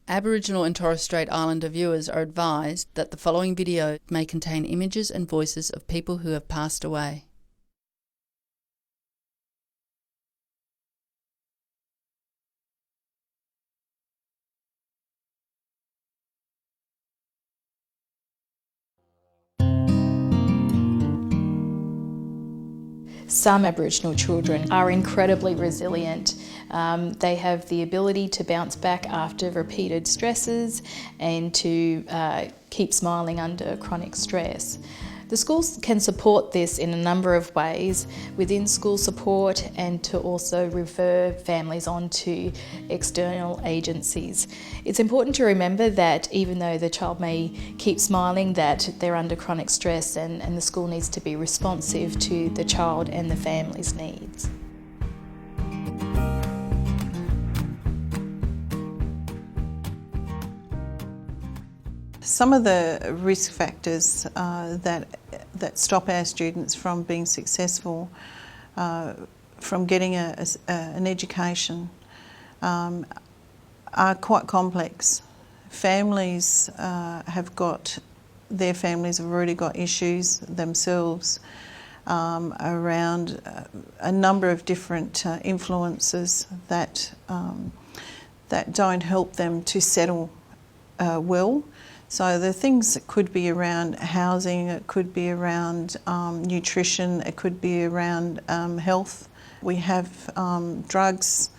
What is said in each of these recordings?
Aboriginal and Torres Strait Islander viewers are advised that the following video may contain images and voices of people who have passed away. Some Aboriginal children are incredibly resilient. They have the ability to bounce back after repeated stresses and to keep smiling under chronic stress. The schools can support this in a number of ways within school support and to also refer families on to external agencies. It's important to remember that even though the child may keep smiling, that they're under chronic stress and the school needs to be responsive to the child and the family's needs. Some of the risk factors that stop our students from being successful, from getting an education, are quite complex. Families have already got issues themselves around a number of different influences that don't help them to settle well. So the things that could be around housing, it could be around nutrition, it could be around health. We have drugs,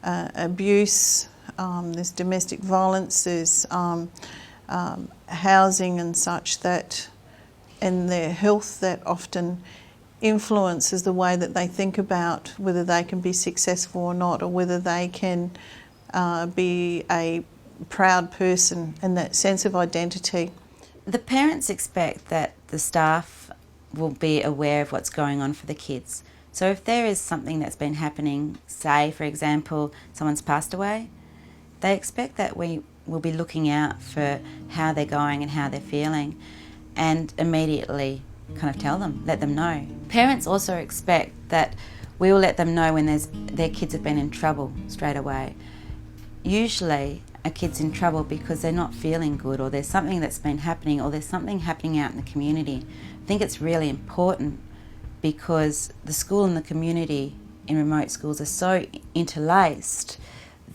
abuse, there's domestic violence, there's housing and such that, and their health that often influences the way that they think about whether they can be successful or not, or whether they can be a proud person and that sense of identity. The parents expect that the staff will be aware of what's going on for the kids. So if there is something that's been happening, say for example someone's passed away, they expect that we will be looking out for how they're going and how they're feeling and immediately kind of tell them, let them know. Parents also expect that we will let them know when their kids have been in trouble straight away. Usually a kid's in trouble because they're not feeling good, or there's something that's been happening, or there's something happening out in the community. I think it's really important because the school and the community in remote schools are so interlaced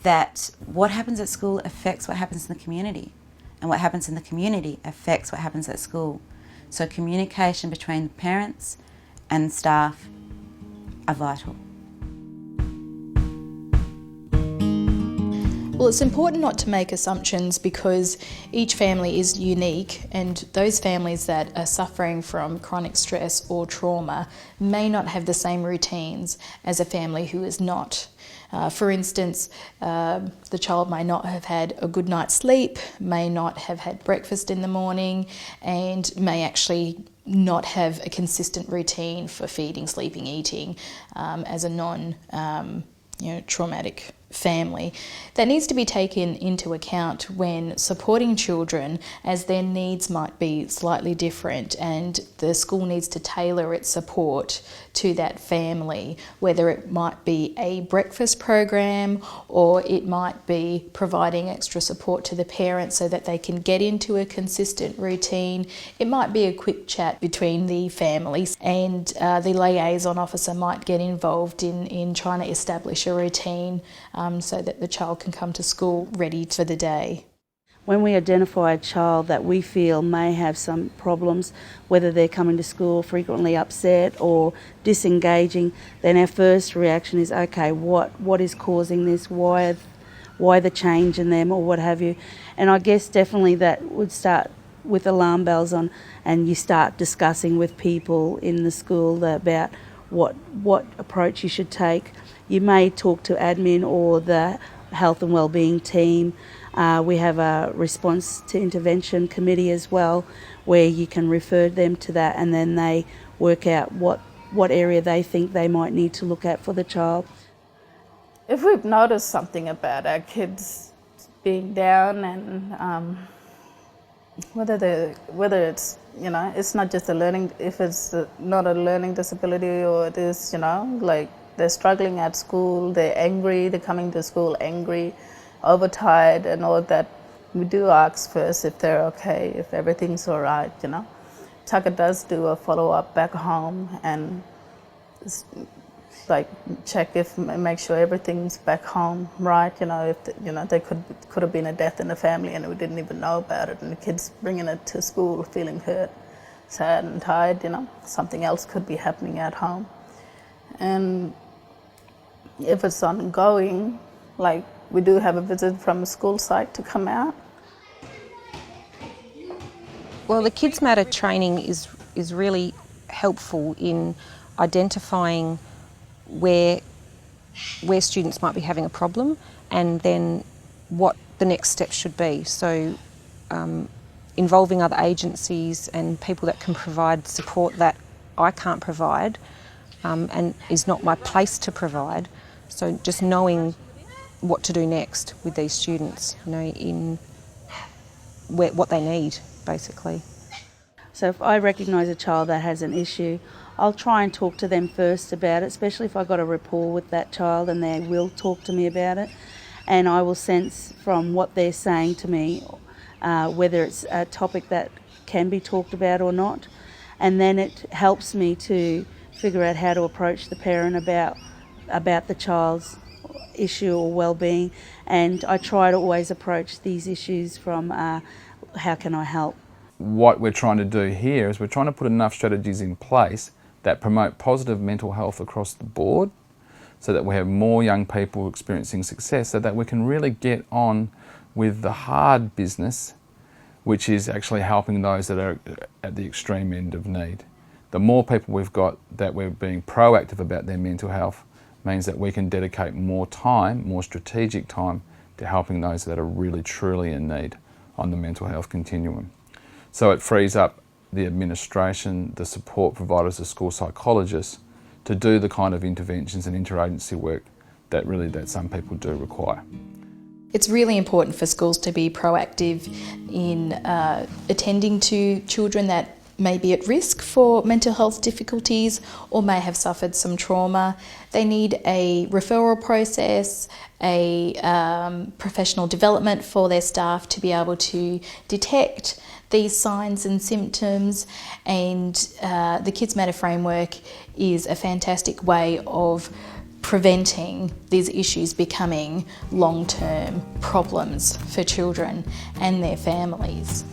that what happens at school affects what happens in the community, and what happens in the community affects what happens at school. So communication between parents and staff are vital. Well, it's important not to make assumptions because each family is unique, and those families that are suffering from chronic stress or trauma may not have the same routines as a family who is not. For instance, the child may not have had a good night's sleep, may not have had breakfast in the morning, and may actually not have a consistent routine for feeding, sleeping, eating as a non-traumatic family. That needs to be taken into account when supporting children, as their needs might be slightly different and the school needs to tailor its support to that family, whether it might be a breakfast program or it might be providing extra support to the parents so that they can get into a consistent routine. It might be a quick chat between the families, and the liaison officer might get involved in trying to establish a routine so that the child can come to school ready for the day. When we identify a child that we feel may have some problems, whether they're coming to school frequently upset or disengaging, then our first reaction is, okay, what is causing this? Why the change in them, or what have you? And I guess definitely that would start with alarm bells on, and you start discussing with people in the school about what approach you should take. You may talk to admin or the health and wellbeing team. We have a response to intervention committee as well, where you can refer them to that, and then they work out what area they think they might need to look at for the child. If we've noticed something about our kids being down, and whether it's, it's not just if it's not a learning disability, or it is, like they're struggling at school, they're angry, they're coming to school angry, overtired and all that, we do ask first if they're okay, if everything's all right, you know. Tucker does do a follow-up back home and like check make sure everything's back home right, you know, if there could have been a death in the family and we didn't even know about it, and the kids bringing it to school feeling hurt, sad and tired, you know, something else could be happening at home. And if it's ongoing, like we do have a visit from a school site to come out. Well, the Kids Matter training is really helpful in identifying where students might be having a problem and then what the next steps should be. So involving other agencies and people that can provide support that I can't provide and is not my place to provide. So just knowing what to do next with these students, you know, in what they need, basically. So if I recognise a child that has an issue, I'll try and talk to them first about it, especially if I've got a rapport with that child and they will talk to me about it. And I will sense from what they're saying to me whether it's a topic that can be talked about or not. And then it helps me to figure out how to approach the parent about the child's issue or well-being. And I try to always approach these issues from how can I help? What we're trying to do here is we're trying to put enough strategies in place that promote positive mental health across the board, so that we have more young people experiencing success, so that we can really get on with the hard business, which is actually helping those that are at the extreme end of need. The more people we've got that we're being proactive about their mental health means that we can dedicate more time, more strategic time, to helping those that are really truly in need on the mental health continuum. So it frees up the administration, the support providers, the school psychologists to do the kind of interventions and interagency work that some people do require. It's really important for schools to be proactive in attending to children that may be at risk for mental health difficulties or may have suffered some trauma. They need a referral process, a professional development for their staff to be able to detect these signs and symptoms, and the Kids Matter framework is a fantastic way of preventing these issues becoming long-term problems for children and their families.